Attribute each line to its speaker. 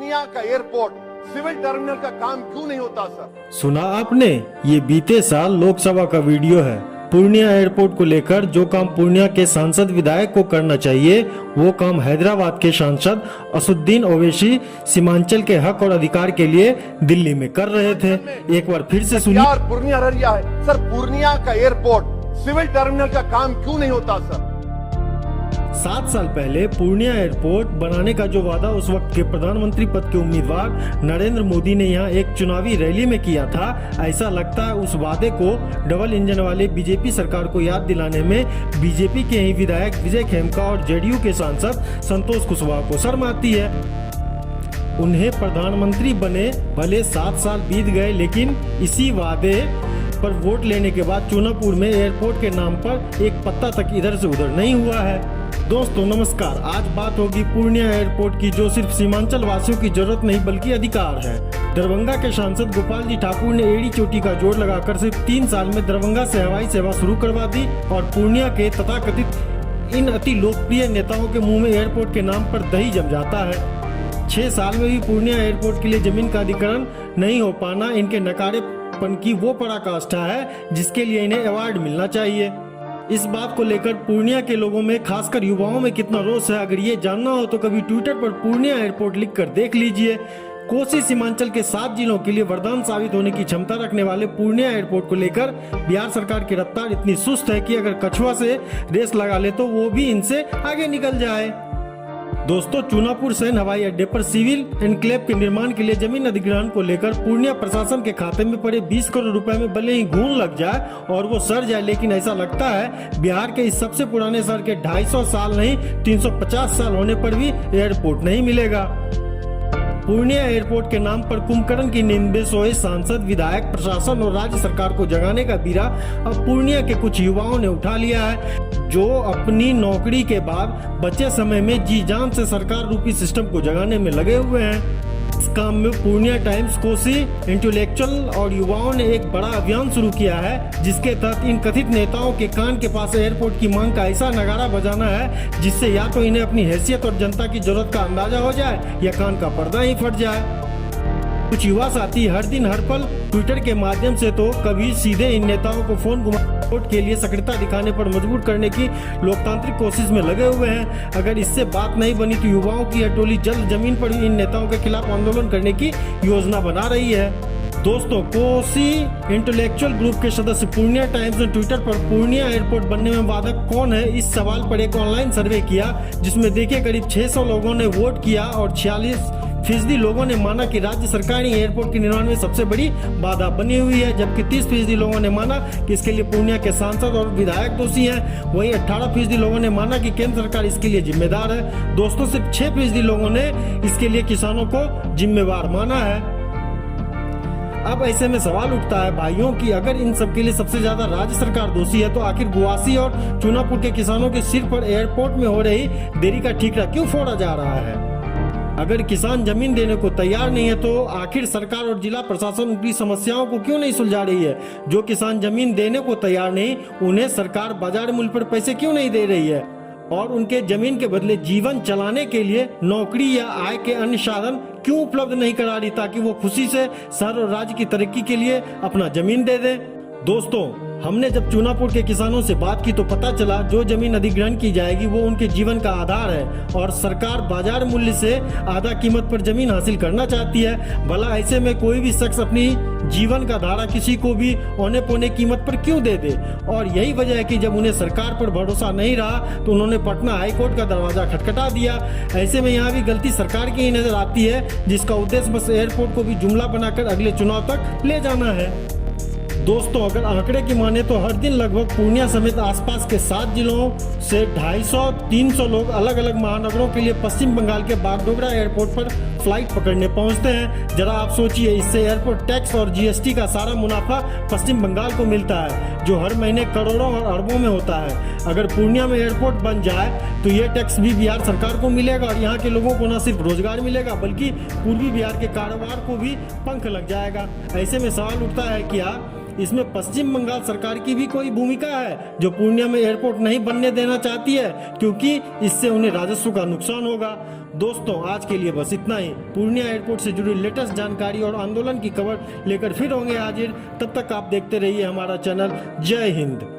Speaker 1: पूर्णिया का airport civil terminal का काम क्यों नहीं होता सर?
Speaker 2: सुना आपने? ये बीते साल लोकसभा का वीडियो है। पूर्णिया एयरपोर्ट को लेकर जो काम पूर्णिया के सांसद विधायक को करना चाहिए वो काम हैदराबाद के सांसद असुद्दीन ओवैसी सीमांचल के हक और अधिकार के लिए दिल्ली में कर रहे थे। एक बार फिर से सुनिए।
Speaker 1: यार पूर्णिया ररिया है सर, पूर्णिया का एयरपोर्ट सिविल टर्मिनल का काम क्यों नहीं होता सर?
Speaker 2: 7 साल पहले पूर्णिया एयरपोर्ट बनाने का जो वादा उस वक्त के प्रधानमंत्री पद के उम्मीदवार नरेंद्र मोदी ने यहाँ एक चुनावी रैली में किया था, ऐसा लगता है उस वादे को डबल इंजन वाले बीजेपी सरकार को याद दिलाने में बीजेपी के ही विधायक विजय खेमका और जेडीयू के सांसद संतोष कुशवाहा को शर्म आती है। उन्हें प्रधानमंत्री बने भले 7 साल बीत गए, लेकिन इसी वादे पर वोट लेने के बाद चूनापुर में एयरपोर्ट के नाम पर एक पत्ता तक इधर से उधर नहीं हुआ है। दोस्तों नमस्कार, आज बात होगी पूर्णिया एयरपोर्ट की, जो सिर्फ सीमांचल वासियों की जरूरत नहीं बल्कि अधिकार है। दरभंगा के सांसद गोपाल जी ठाकुर ने एड़ी चोटी का जोड़ लगाकर सिर्फ 3 साल में दरभंगा से हवाई सेवा शुरू करवा दी और पूर्णिया के तथाकथित इन अति लोकप्रिय नेताओं के मुंह में एयरपोर्ट के नाम पर दही जम जाता है। 6 साल में भी पूर्णिया एयरपोर्ट के लिए जमीन का अधिग्रहण नहीं हो पाना इनके नकारेपन की वो पराकाष्ठा है जिसके लिए इन्हें अवार्ड मिलना चाहिए। इस बात को लेकर पूर्णिया के लोगों में, खासकर युवाओं में कितना रोष है, अगर ये जानना हो तो कभी ट्विटर पर पूर्णिया एयरपोर्ट लिखकर देख लीजिए। कोसी सीमांचल के 7 जिलों के लिए वरदान साबित होने की क्षमता रखने वाले पूर्णिया एयरपोर्ट को लेकर बिहार सरकार की रफ्तार इतनी सुस्त है कि अगर कछुआ से रेस लगा ले तो वो भी इनसे आगे निकल जाए। दोस्तों, चूनापुर सैन हवाई अड्डे पर सिविल एनक्लेव के निर्माण के लिए जमीन अधिग्रहण को लेकर पूर्णिया प्रशासन के खाते में पड़े 20 करोड़ रुपए में भले ही घून लग जाए और वो सर जाए, लेकिन ऐसा लगता है बिहार के इस सबसे पुराने शहर के 250 साल नहीं 350 साल होने पर भी एयरपोर्ट नहीं मिलेगा। पूर्णिया एयरपोर्ट के नाम पर कुंभकर्ण की नींद में सोए सांसद, विधायक, प्रशासन और राज्य सरकार को जगाने का बीड़ा अब पूर्णिया के कुछ युवाओं ने उठा लिया है, जो अपनी नौकरी के बाद बचे समय में जी जान से सरकार रूपी सिस्टम को जगाने में लगे हुए हैं। इस काम में पूर्णिया टाइम्स, कोसी, इंटेलेक्चुअल और युवाओं ने एक बड़ा अभियान शुरू किया है, जिसके तहत इन कथित नेताओं के कान के पास एयरपोर्ट की मांग का ऐसा नगारा बजाना है जिससे या तो इन्हें अपनी हैसियत और जनता की जरूरत का अंदाजा हो जाए या कान का पर्दा ही फट जाए। कुछ युवा साथी हर दिन हर पल ट्विटर के माध्यम से तो कभी सीधे इन नेताओं को फोन वोट के लिए सक्रियता दिखाने पर मजबूर करने की लोकतांत्रिक कोशिश में लगे हुए हैं। अगर इससे बात नहीं बनी तो युवाओं की यह टोली जल्द जमीन पर इन नेताओं के खिलाफ आंदोलन करने की योजना बना रही है। दोस्तों, कोसी इंटेलेक्चुअल ग्रुप के सदस्य पूर्णिया टाइम्स ने ट्विटर पर पूर्णिया एयरपोर्ट बनने में बाधक कौन है इस सवाल पर एक ऑनलाइन सर्वे किया, जिसमें देखिए करीब 600 लोगों ने वोट किया और 46% लोगों ने माना कि राज्य सरकार ही एयरपोर्ट के निर्माण में सबसे बड़ी बाधा बनी हुई है, जबकि 30% लोगों ने माना कि इसके लिए पूर्णिया के सांसद और विधायक दोषी हैं। वहीं 18% लोगों ने माना कि केंद्र सरकार इसके लिए जिम्मेदार है। दोस्तों, सिर्फ 6% लोगों ने इसके लिए किसानों को जिम्मेवार माना है। अब ऐसे में सवाल उठता है भाइयों कि अगर इन सब के लिए सबसे ज्यादा राज्य सरकार दोषी है तो आखिर गुवासी और चूनापुर के किसानों के सिर पर एयरपोर्ट में हो रही देरी का ठीकरा क्यों फोड़ा जा रहा है? अगर किसान जमीन देने को तैयार नहीं है तो आखिर सरकार और जिला प्रशासन उनकी समस्याओं को क्यों नहीं सुलझा रही है? जो किसान जमीन देने को तैयार नहीं, उन्हें सरकार बाजार मूल्य पर पैसे क्यों नहीं दे रही है? और उनके जमीन के बदले जीवन चलाने के लिए नौकरी या आय के अन्य साधन क्यों उपलब्ध नहीं करा रही, ताकि वो खुशी से शहर और राज्य की तरक्की के लिए अपना जमीन दे दे? दोस्तों, हमने जब चूनापुर के किसानों से बात की तो पता चला जो जमीन अधिग्रहण की जाएगी वो उनके जीवन का आधार है और सरकार बाजार मूल्य से आधा कीमत पर जमीन हासिल करना चाहती है। भला ऐसे में कोई भी शख्स अपनी जीवन का धारा किसी को भी औने पौने कीमत पर क्यों दे दे? और यही वजह है कि जब उन्हें सरकार पर भरोसा नहीं रहा तो उन्होंने पटना हाईकोर्ट का दरवाजा खटखटा दिया। ऐसे में यहाँ भी गलती सरकार की ही नजर आती है, जिसका उद्देश्य बस एयरपोर्ट को भी जुमला बनाकर अगले चुनाव तक ले जाना है। दोस्तों, अगर आंकड़े की माने तो हर दिन लगभग पूर्णिया समेत आसपास के 7 जिलों से 250-300 लोग अलग अलग महानगरों के लिए पश्चिम बंगाल के बागडोगरा एयरपोर्ट पर फ्लाइट पकड़ने पहुंचते हैं। जरा आप सोचिए, इससे एयरपोर्ट टैक्स और जीएसटी का सारा मुनाफा पश्चिम बंगाल को मिलता है, जो हर महीने करोड़ों और अरबों में होता है। अगर पूर्णिया में एयरपोर्ट बन जाए तो ये टैक्स भी बिहार सरकार को मिलेगा और यहाँ के लोगों को न सिर्फ रोजगार मिलेगा बल्कि पूर्वी बिहार के कारोबार को भी पंख लग जाएगा। ऐसे में सवाल उठता है क्या इसमें पश्चिम बंगाल सरकार की भी कोई भूमिका है जो पूर्णिया में एयरपोर्ट नहीं बनने देना चाहती है, क्योंकि इससे उन्हें राजस्व का नुकसान होगा। दोस्तों, आज के लिए बस इतना ही। पूर्णिया एयरपोर्ट से जुड़ी लेटेस्ट जानकारी और आंदोलन की खबर लेकर फिर होंगे हाजिर। तब तक आप देखते रहिए हमारा चैनल। जय हिंद।